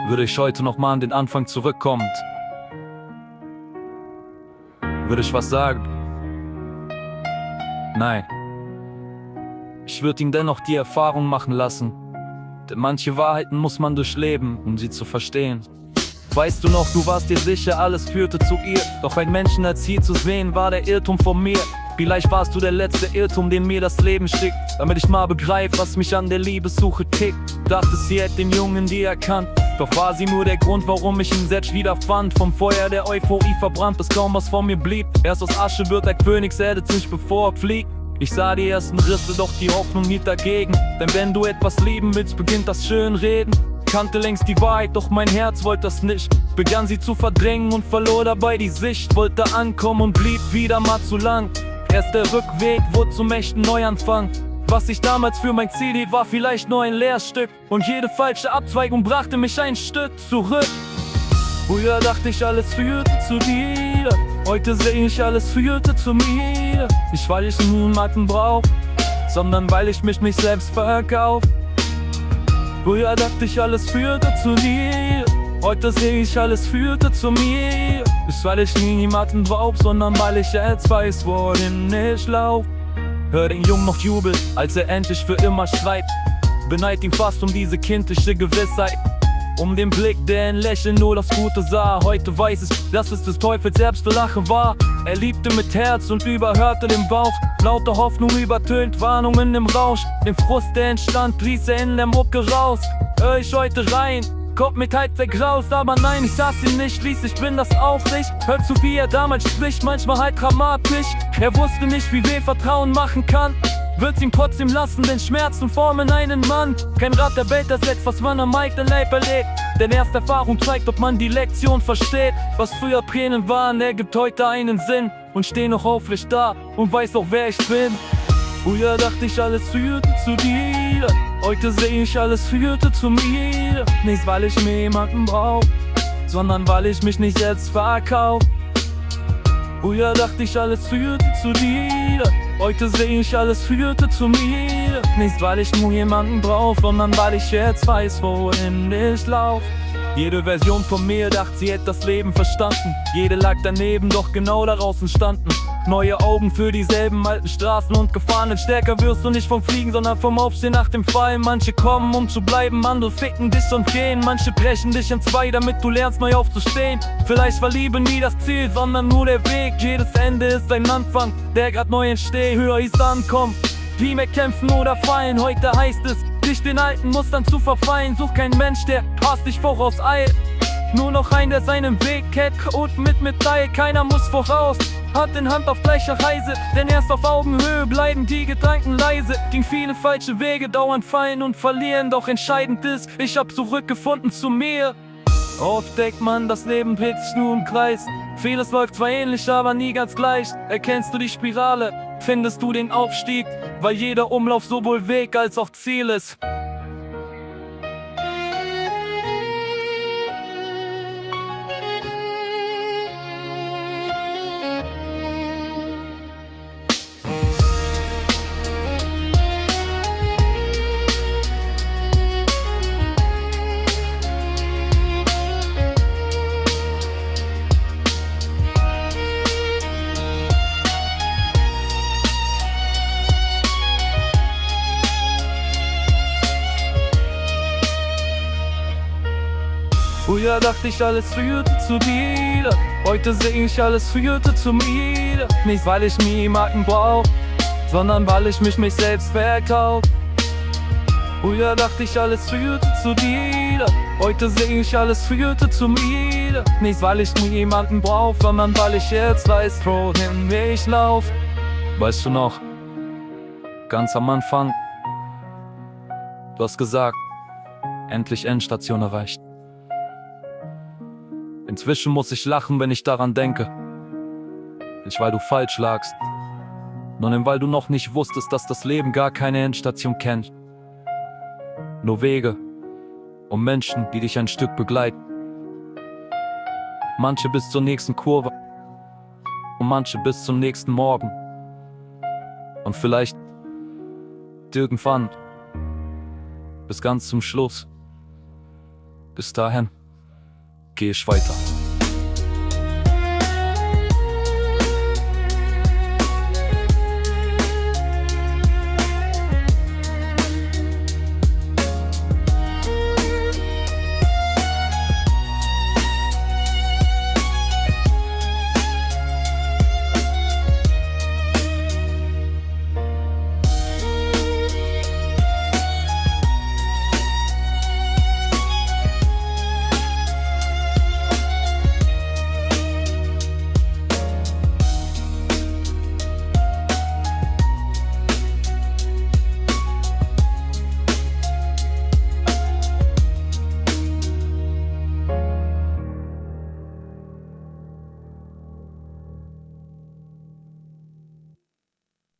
Würde ich heute noch mal an den Anfang zurückkommen, würde ich was sagen? Nein. Ich würde ihn dennoch die Erfahrung machen lassen, denn manche Wahrheiten muss man durchleben, um sie zu verstehen. Weißt du noch, du warst dir sicher, alles führte zu ihr, doch ein Menschen als sie zu sehen, war der Irrtum von mir. Vielleicht warst du der letzte Irrtum, den mir das Leben schickt, damit ich mal begreif, was mich an der Liebessuche kickt. Dachte, sie hätte den Jungen die erkannt, doch war sie nur der Grund, warum ich ihn selbst wieder fand. Vom Feuer der Euphorie verbrannt, bis kaum was von mir blieb. Erst aus Asche wird der Phönix, erdet sich bevor er fliegt. Ich sah die ersten Risse, doch die Hoffnung hielt dagegen. Denn wenn du etwas lieben willst, beginnt das Schönreden. Kannte längst die Wahrheit, doch mein Herz wollte das nicht. Begann sie zu verdrängen und verlor dabei die Sicht. Wollte ankommen und blieb wieder mal zu lang. Erst der Rückweg wurde zum echten Neuanfang. Was ich damals für mein Ziel hielt, war vielleicht nur ein Lehrstück. Und jede falsche Abzweigung brachte mich ein Stück zurück. Früher dachte ich, alles führte zu dir. Heute sehe ich, alles führte zu mir. Nicht weil ich niemanden brauch, sondern weil ich mich nicht selbst verkauf. Früher dachte ich, alles führte zu dir. Heute sehe ich, alles führte zu mir. Nicht weil ich niemanden brauch, sondern weil ich jetzt weiß, wohin ich lauf. Hör den Jungen noch jubeln, als er endlich für immer schreit. Beneid ihn fast um diese kindliche Gewissheit, um den Blick, der in Lächeln nur das Gute sah. Heute weiß ich, dass es des Teufels selbst Lache war. Er liebte mit Herz und überhörte den Bauch. Laute Hoffnung übertönt Warnungen im Rausch. Den Frust, der entstand, blies er in der Mucke raus. Hör ich heute rein, kommt mit Halbweg raus. Aber nein, ich hasse ihn nicht, schließlich bin das auch nicht. Hör zu, wie er damals spricht, manchmal halt dramatisch. Er wusste nicht, wie weh Vertrauen machen kann. Wird's ihm trotzdem lassen, denn Schmerzen formen einen Mann. Kein Rat der Welt ersetzt, was man am eigenen Leib erlebt. Denn erst Erfahrung zeigt, ob man die Lektion versteht. Was früher Tränen waren, ergibt heute einen Sinn. Und steh noch aufrecht da und weiß auch, wer ich bin. Früher dachte ich, alles führte zu dir. Heute sehe ich, alles führte zu mir. Nicht weil ich mir jemanden brauch, sondern weil ich mich nicht selbst verkauf. Früher dachte ich, alles führte zu dir. Heute sehe ich, alles führte zu mir. Nicht weil ich nur jemanden brauch, sondern weil ich jetzt weiß, wohin ich lauf. Jede Version von mir dachte, sie hätte das Leben verstanden. Jede lag daneben, doch genau daraus entstanden neue Augen für dieselben alten Straßen und Gefahren. Stärker wirst du nicht vom Fliegen, sondern vom Aufstehen nach dem Fall. Manche kommen, um zu bleiben, andere ficken dich und gehen. Manche brechen dich in zwei, damit du lernst, neu aufzustehen. Vielleicht war Liebe nie das Ziel, sondern nur der Weg. Jedes Ende ist ein Anfang, der grad neu entsteht. Höher hieß ankommen, wie mehr kämpfen oder fallen. Heute heißt es, dich den alten Mustern zu verfallen. Such keinen Mensch, der passt dich vorauseilt. Nur noch ein, der seinen Weg kennt und mit mitteilt. Keiner muss voraus, Hand in Hand auf gleicher Reise. Denn erst auf Augenhöhe bleiben die Gedanken leise. Ging viele falsche Wege, dauernd fallen und verlieren. Doch entscheidend ist, ich hab zurückgefunden zu mir. Oft denkt man, das Leben dreht sich nur im Kreis. Vieles läuft zwar ähnlich, aber nie ganz gleich. Erkennst du die Spirale, findest du den Aufstieg, weil jeder Umlauf sowohl Weg als auch Ziel ist. Früher dachte ich, alles führte zu dir. Heute sehe ich, alles führte zu mir. Nicht weil ich mir jemanden brauch, sondern weil ich mich selbst verkauf. Früher dachte ich, alles führte zu dir. Heute sehe ich, alles führte zu mir. Nicht weil ich mir jemanden brauch, sondern weil ich jetzt weiß, wohin ich lauf. Weißt du noch, ganz am Anfang, du hast gesagt, endlich Endstation erreicht. Inzwischen muss ich lachen, wenn ich daran denke. Nicht weil du falsch lagst, sondern weil du noch nicht wusstest, dass das Leben gar keine Endstation kennt. Nur Wege und Menschen, die dich ein Stück begleiten. Manche bis zur nächsten Kurve und manche bis zum nächsten Morgen. Und vielleicht irgendwann bis ganz zum Schluss. Bis dahin gehe ich weiter.